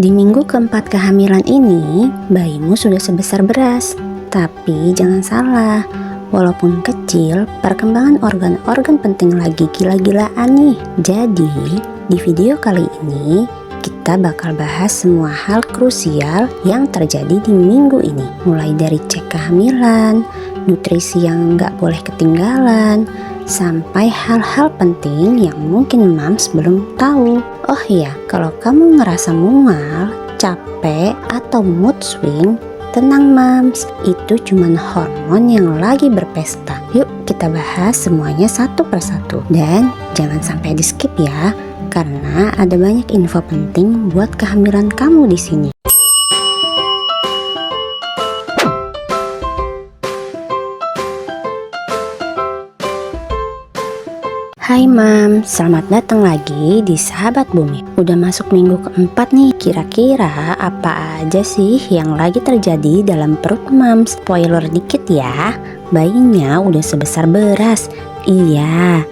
Di minggu keempat kehamilan ini, bayimu sudah sebesar beras. Tapi jangan salah, walaupun kecil, perkembangan organ-organ penting lagi gila-gilaan nih. Jadi, di video kali ini, kita bakal bahas semua hal krusial yang terjadi di minggu ini. Mulai dari cek kehamilan, nutrisi yang nggak boleh ketinggalan, sampai hal-hal penting yang mungkin mams belum tahu. Oh iya, kalau kamu ngerasa mual, capek, atau mood swing, tenang mams, itu cuman hormon yang lagi berpesta. Yuk kita bahas semuanya satu persatu. Dan jangan sampai di skip ya, karena ada banyak info penting buat kehamilan kamu di sini. Hai mam, selamat datang lagi di Sahabat Bumi. Udah masuk minggu keempat nih, kira-kira apa aja sih yang lagi terjadi dalam perut mams? Spoiler dikit ya, bayinya udah sebesar beras. Iya,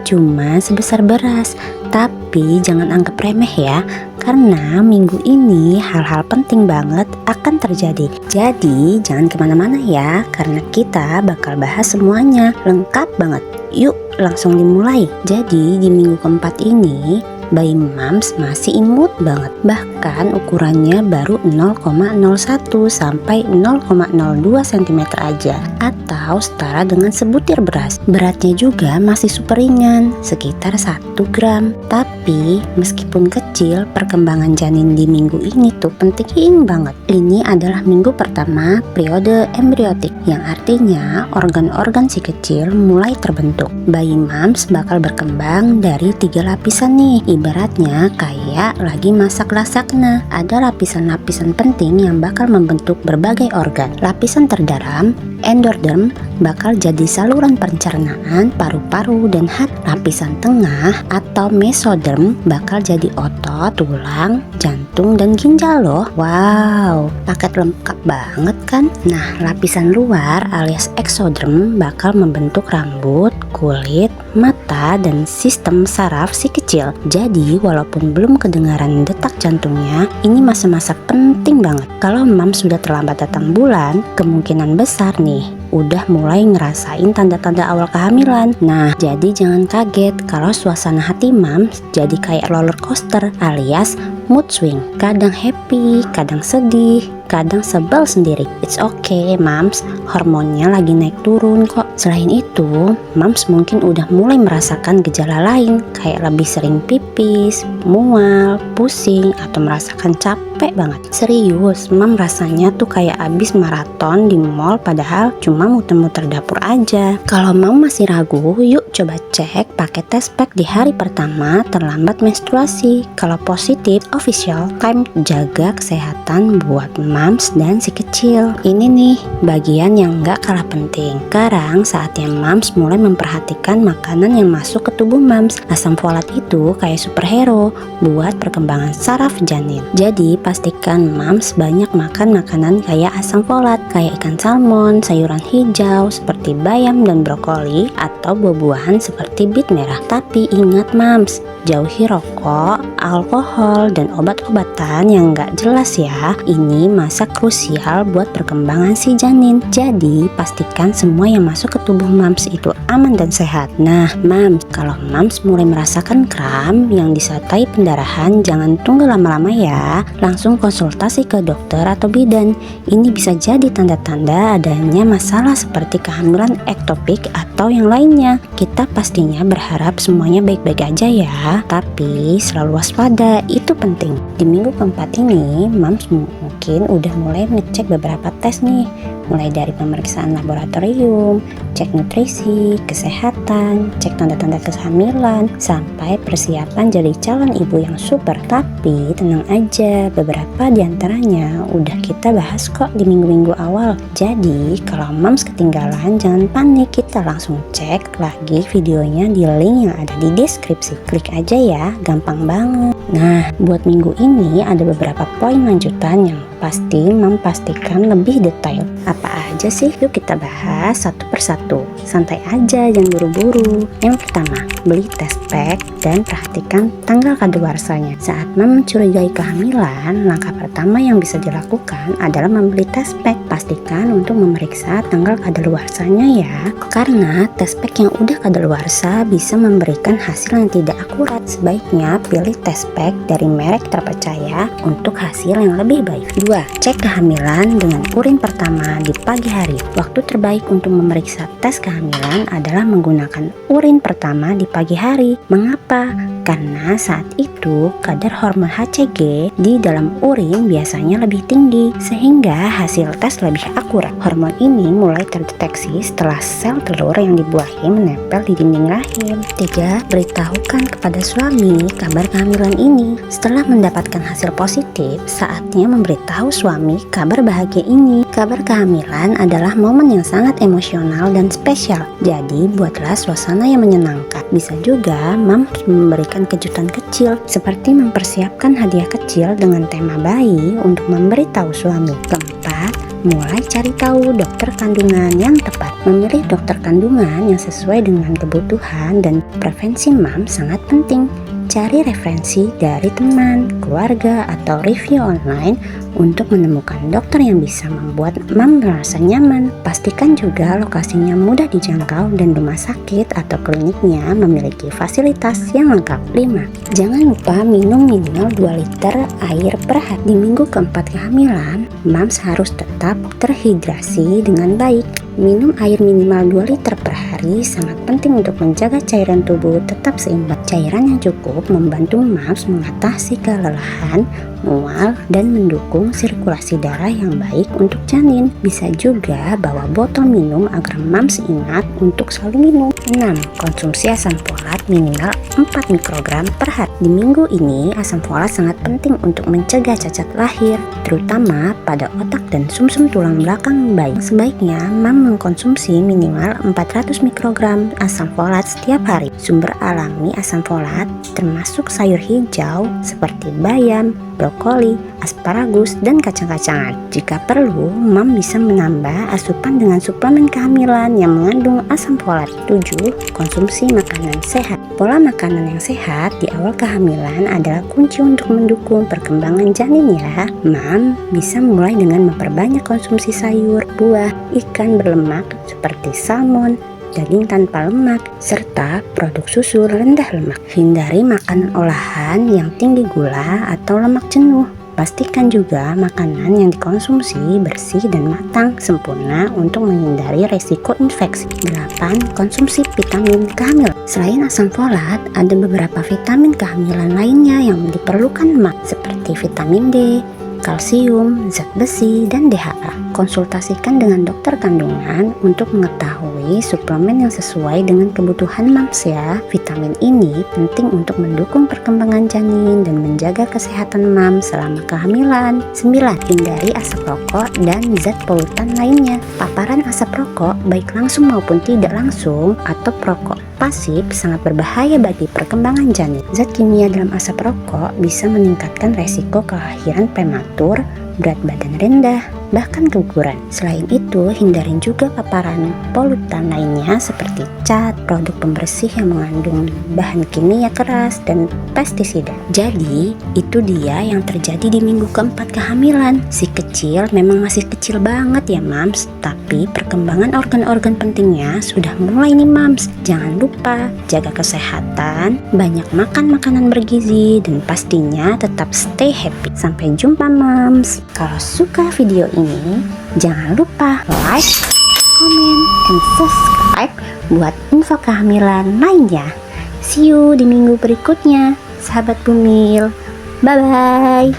cuma sebesar beras, tapi jangan anggap remeh ya, karena minggu ini hal-hal penting banget akan terjadi. Jadi jangan kemana-mana ya, karena kita bakal bahas semuanya lengkap banget. Yuk langsung dimulai. Jadi di minggu keempat ini bayi mams masih imut banget, bahkan ukurannya baru 0,01 sampai 0,02 cm aja, atau setara dengan sebutir beras. Beratnya juga masih super ringan, sekitar 1 gram. Tapi meskipun kecil, perkembangan janin di minggu ini tuh penting banget. Ini adalah minggu pertama periode embriotik, yang artinya organ-organ si kecil mulai terbentuk. Bayi mams bakal berkembang dari 3 lapisan nih. Ibaratnya kayak lagi masak lasagna. Ada lapisan-lapisan penting yang bakal membentuk berbagai organ. Lapisan terdalam, endoderm, bakal jadi saluran pencernaan, paru-paru, dan hati. Lapisan tengah atau mesoderm bakal jadi otot, tulang, jantung, dan ginjal loh. Wow, paket lengkap banget kan? Nah, lapisan luar alias exoderm bakal membentuk rambut, kulit, mata, dan sistem saraf si kecil. Jadi walaupun belum kedengaran detak jantungnya, ini masa-masa penting banget. Kalau mams sudah terlambat datang bulan, kemungkinan besar nih udah mulai ngerasain tanda-tanda awal kehamilan. Nah, jadi jangan kaget kalau suasana hati mams jadi kayak roller coaster alias mood swing. Kadang happy, kadang sedih, kadang sebel sendiri. It's okay mams, hormonnya lagi naik turun kok. Selain itu, mams mungkin udah mulai merasakan gejala lain, kayak lebih sering pipis, mual, pusing, atau merasakan capek banget. Serius, mam rasanya tuh kayak abis maraton di mall, padahal cuma muter-muter dapur aja. Kalau mam masih ragu, yuk coba cek pakai tes pack di hari pertama terlambat menstruasi. Kalau positif, official time jaga kesehatan buat mams dan si kecil. Ini nih bagian yang gak kalah penting. Sekarang saatnya mams mulai memperhatikan makanan yang masuk ke tubuh mams. Asam folat itu kayak superhero buat perkembangan saraf janin. Jadi pastikan mams banyak makan makanan kayak asam folat, kayak ikan salmon, sayuran hijau seperti bayam dan brokoli, atau buah-buahan seperti bit merah. Tapi ingat mams, jauhi rokok, alkohol, dan obat-obatan yang gak jelas ya. Ini masa krusial buat perkembangan si janin. Jadi pastikan semua yang masuk ke tubuh mams itu aman dan sehat. Nah mams, kalau mams mulai merasakan kram yang disertai pendarahan, jangan tunggu lama-lama ya. Langsung konsultasi ke dokter atau bidan. Ini bisa jadi tanda-tanda adanya masalah seperti kehamilan ektopik atau yang lainnya. Kita pastinya berharap semuanya baik-baik aja ya, tapi selalu waspada, itu penting. Di minggu keempat ini, mams mungkin udah mulai ngecek beberapa tes nih, mulai dari pemeriksaan laboratorium, cek nutrisi, kesehatan, cek tanda-tanda kehamilan, sampai persiapan jadi calon ibu yang super. Tapi tenang aja, beberapa diantaranya udah kita bahas kok di minggu-minggu awal. Jadi kalau mams ketinggalan, jangan panik, it's kita langsung cek lagi videonya di link yang ada di deskripsi. Klik aja ya, gampang banget. Nah, buat minggu ini ada beberapa poin lanjutan yang pasti pastikan lebih detail. Apa aja sih? Yuk kita bahas satu persatu. Santai aja, jangan buru-buru. Yang pertama, beli test pack dan perhatikan tanggal kadaluarsanya. Saat mencurigai kehamilan, langkah pertama yang bisa dilakukan adalah membeli test pack. Pastikan untuk memeriksa tanggal kadaluarsanya ya. Karena test pack yang udah kadaluarsa bisa memberikan hasil yang tidak akurat. Sebaiknya pilih test pack dari merek terpercaya untuk hasil yang lebih baik. 2. Cek kehamilan dengan urin pertama di pagi hari. Waktu terbaik untuk memeriksa tes kehamilan adalah menggunakan urin pertama di pagi hari. Mengapa? Karena saat itu kadar hormon HCG di dalam urin biasanya lebih tinggi sehingga hasil tes lebih akurat. Hormon ini mulai terdeteksi setelah sel telur yang dibuahi menempel di dinding rahim. 3. Beritahukan kepada suami kabar kehamilan ini. Setelah mendapatkan hasil positif, saatnya memberitahu suami kabar bahagia ini. Kabar kehamilan adalah momen yang sangat emosional dan spesial. Jadi buatlah suasana yang menyenangkan. Bisa juga harus memberikan kejutan kecil seperti mempersiapkan hadiah kecil dengan tema bayi untuk memberitahu suami. Keempat, mulai cari tahu dokter kandungan yang tepat. Memilih dokter kandungan yang sesuai dengan kebutuhan dan preferensi mam sangat penting. Cari referensi dari teman, keluarga, atau review online untuk menemukan dokter yang bisa membuat mam merasa nyaman. Pastikan juga lokasinya mudah dijangkau dan rumah sakit atau kliniknya memiliki fasilitas yang lengkap. 5. Jangan lupa minum minimal 2 liter air per hari. Di minggu keempat kehamilan, mams harus tetap terhidrasi dengan baik. Minum air minimal 2 liter per hari sangat penting untuk menjaga cairan tubuh tetap seimbang. Cairan yang cukup membantu mams mengatasi kelelahan, mual, dan mendukung sirkulasi darah yang baik untuk janin. Bisa juga bawa botol minum agar mams ingat untuk selalu minum. 6. Konsumsi asam folat minimal 4 mikrogram per hari. Di minggu ini, asam folat sangat penting untuk mencegah cacat lahir, terutama pada otak dan sumsum tulang belakang bayi. Sebaiknya mam mengkonsumsi minimal 400 mikrogram asam folat setiap hari. Sumber alami asam folat termasuk sayur hijau seperti bayam, brokoli, asparagus, dan kacang-kacangan. Jika perlu, mam bisa menambah asupan dengan suplemen kehamilan yang mengandung asam folat. 7. Konsumsi makanan sehat. Pola makanan yang sehat di awal kehamilan adalah kunci untuk mendukung perkembangan janin ya. Mam bisa mulai dengan memperbanyak konsumsi sayur, buah, ikan berlemak seperti salmon, daging tanpa lemak, serta produk susu rendah lemak. Hindari makanan olahan yang tinggi gula atau lemak jenuh. Pastikan juga makanan yang dikonsumsi bersih dan matang sempurna untuk menghindari resiko infeksi. 8. Konsumsi vitamin kehamilan. Selain asam folat, ada beberapa vitamin kehamilan lainnya yang diperlukan mam, seperti vitamin D, kalsium, zat besi, dan DHA. Konsultasikan dengan dokter kandungan untuk mengetahui suplemen yang sesuai dengan kebutuhan mams ya. Vitamin ini penting untuk mendukung perkembangan janin dan menjaga kesehatan mams selama kehamilan. 9. Hindari asap rokok dan zat polutan lainnya. Paparan asap rokok baik langsung maupun tidak langsung atau perokok pasif sangat berbahaya bagi perkembangan janin. Zat kimia dalam asap rokok bisa meningkatkan resiko kelahiran prematur, berat badan rendah, bahkan keguguran. Selain itu, hindarin juga paparan polutan lainnya seperti cat, produk pembersih yang mengandung bahan kimia keras, dan pestisida. Jadi, itu dia yang terjadi di minggu keempat kehamilan. Si kecil memang masih kecil banget ya mams, tapi perkembangan organ-organ pentingnya sudah mulai nih mams. Jangan lupa jaga kesehatan, banyak makan makanan bergizi, dan pastinya tetap stay happy. Sampai jumpa mams. Kalau suka video ini, jangan lupa like, comment, and subscribe buat info kehamilan lainnya. See you di minggu berikutnya, sahabat Bumil. Bye-bye.